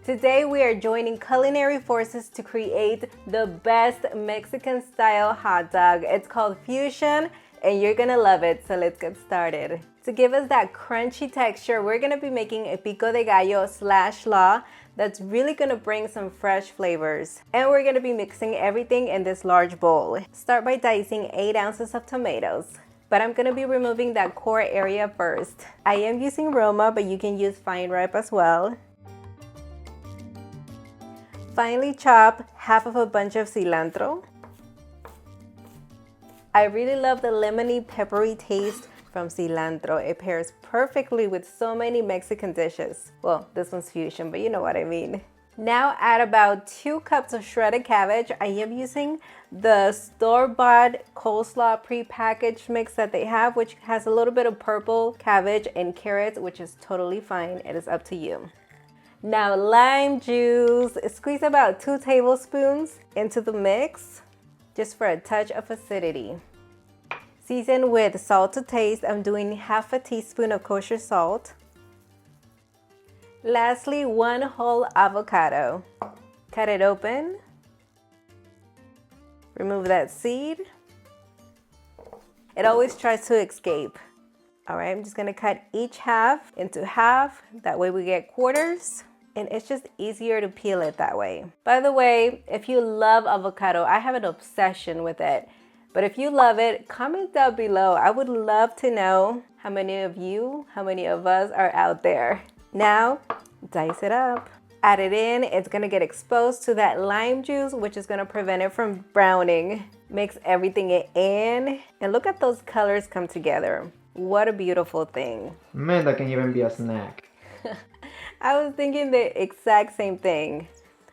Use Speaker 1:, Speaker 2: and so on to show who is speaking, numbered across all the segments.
Speaker 1: Today we are joining culinary forces to create the best Mexican style hot dog. It's called Fusion and you're gonna love it, so let's get started. To give us that crunchy texture, we're gonna be making a pico de gallo / slaw that's really gonna bring some fresh flavors. And we're gonna be mixing everything in this large bowl. Start by dicing 8 ounces of tomatoes. But I'm gonna be removing that core area first. I am using Roma, but you can use fine ripe as well. Finely chop half of a bunch of cilantro. I really love the lemony peppery taste from cilantro. It pairs perfectly with so many Mexican dishes. Well, this one's fusion, but you know what I mean. Now add about 2 cups of shredded cabbage. I am using the store-bought coleslaw pre-packaged mix that they have, which has a little bit of purple cabbage and carrots, which is totally fine. It is up to you. Now lime juice. Squeeze about 2 tablespoons into the mix, just for a touch of acidity. Season with salt to taste. I'm doing half a teaspoon of kosher salt. Lastly, 1 whole avocado. Cut it open. Remove that seed. It always tries to escape. All right, I'm just gonna cut each half into half. That way we get quarters. And it's just easier to peel it that way. By the way, if you love avocado, I have an obsession with it. But if you love it, comment down below. I would love to know how many of us are out there. Now, dice it up. Add it in. It's gonna get exposed to that lime juice, which is gonna prevent it from browning. Mix everything in. And look at those colors come together. What a beautiful thing.
Speaker 2: Man, that can even be a snack.
Speaker 1: I was thinking the exact same thing.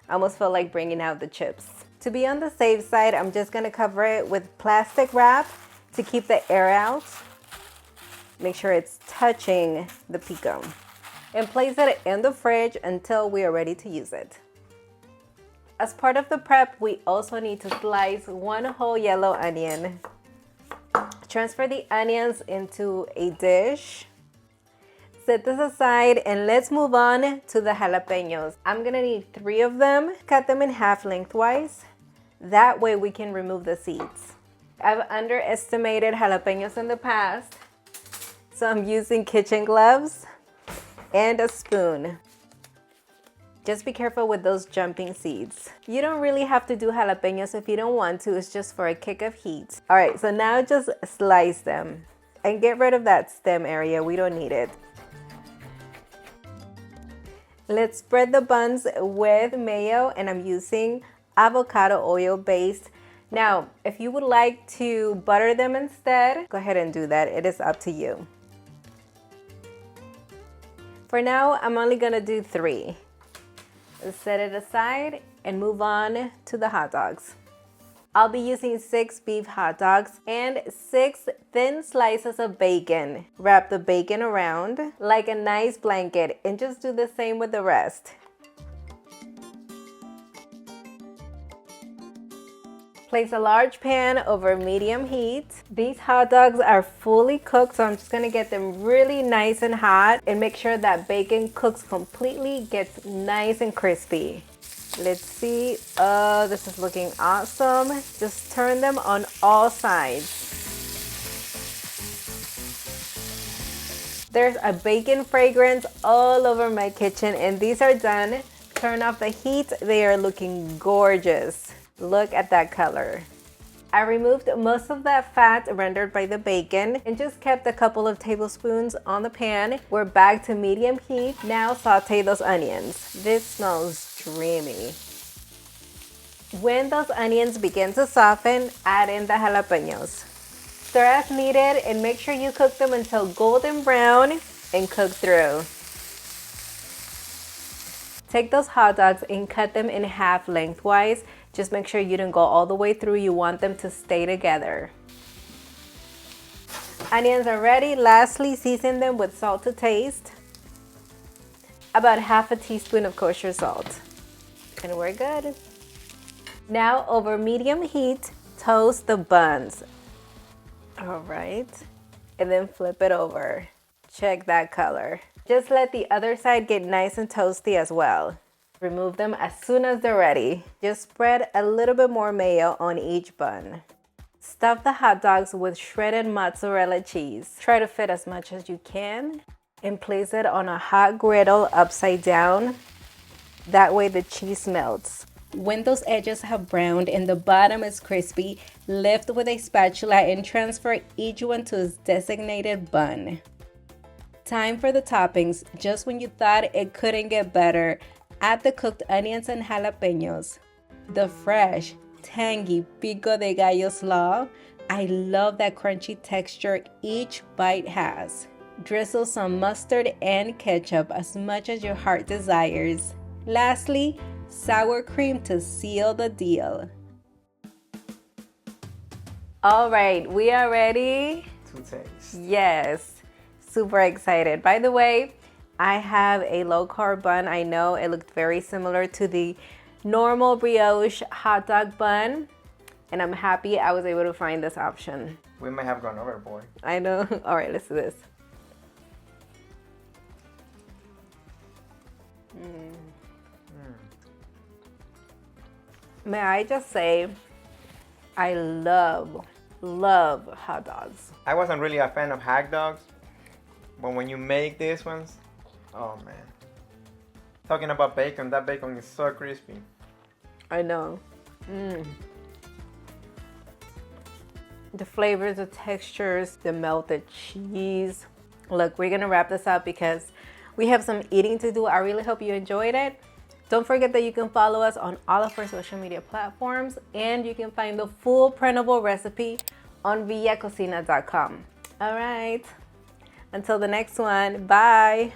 Speaker 1: I almost felt like bringing out the chips. To be on the safe side, I'm just gonna cover it with plastic wrap to keep the air out. Make sure it's touching the pico. And place it in the fridge until we are ready to use it. As part of the prep, we also need to slice 1 whole yellow onion. Transfer the onions into a dish. Set this aside and let's move on to the jalapeños. I'm gonna need 3 of them. Cut them in half lengthwise. That way we can remove the seeds. I've underestimated jalapeños in the past, so I'm using kitchen gloves and a spoon. Just be careful with those jumping seeds. You don't really have to do jalapeños if you don't want to. It's just for a kick of heat. All right, so now just slice them and get rid of that stem area. We don't need it. Let's spread the buns with mayo, and I'm using avocado oil based. Now, if you would like to butter them instead, go ahead and do that. It is up to you. For now, I'm only gonna do 3. Set it aside and move on to the hot dogs. I'll be using 6 beef hot dogs and 6 thin slices of bacon. Wrap the bacon around like a nice blanket and just do the same with the rest. Place a large pan over medium heat. These hot dogs are fully cooked, so I'm just gonna get them really nice and hot and make sure that bacon cooks completely, gets nice and crispy. Let's see. Oh, this is looking awesome. Just turn them on all sides. There's a bacon fragrance all over my kitchen, and these are done. Turn off the heat. They are looking gorgeous. Look at that color. I removed most of that fat rendered by the bacon and just kept a couple of tablespoons on the pan. We're back to medium heat. Now saute those onions. This smells dreamy. When those onions begin to soften, add in the jalapeños. Stir as needed and make sure you cook them until golden brown and cook through. Take those hot dogs and cut them in half lengthwise. Just make sure you don't go all the way through. You want them to stay together. Onions are ready. Lastly, season them with salt to taste. About half a teaspoon of kosher salt. And we're good. Now over medium heat, toast the buns. All right. And then flip it over. Check that color. Just let the other side get nice and toasty as well. Remove them as soon as they're ready. Just spread a little bit more mayo on each bun. Stuff the hot dogs with shredded mozzarella cheese. Try to fit as much as you can and place it on a hot griddle upside down. That way the cheese melts. When those edges have browned and the bottom is crispy, lift with a spatula and transfer each one to its designated bun. Time for the toppings. Just when you thought it couldn't get better, add the cooked onions and jalapeños. The fresh, tangy Pico de Gallo slaw. I love that crunchy texture each bite has. Drizzle some mustard and ketchup as much as your heart desires. Lastly, sour cream to seal the deal. All right, we are ready
Speaker 2: To taste.
Speaker 1: Yes, super excited. By the way, I have a low carb bun. I know it looked very similar to the normal brioche hot dog bun, and I'm happy I was able to find this option.
Speaker 2: We might have gone overboard.
Speaker 1: I know. All right, let's do this. May I just say, I love hot dogs.
Speaker 2: I wasn't really a fan of hot dogs, but when you make these ones, oh man. Talking about bacon, that bacon is so crispy.
Speaker 1: I know. The flavors, the textures, the melted cheese. Look, we're gonna wrap this up because we have some eating to do. I really hope you enjoyed it. Don't forget that you can follow us on all of our social media platforms, and you can find the full printable recipe on villacocina.com. All right, until the next one, bye.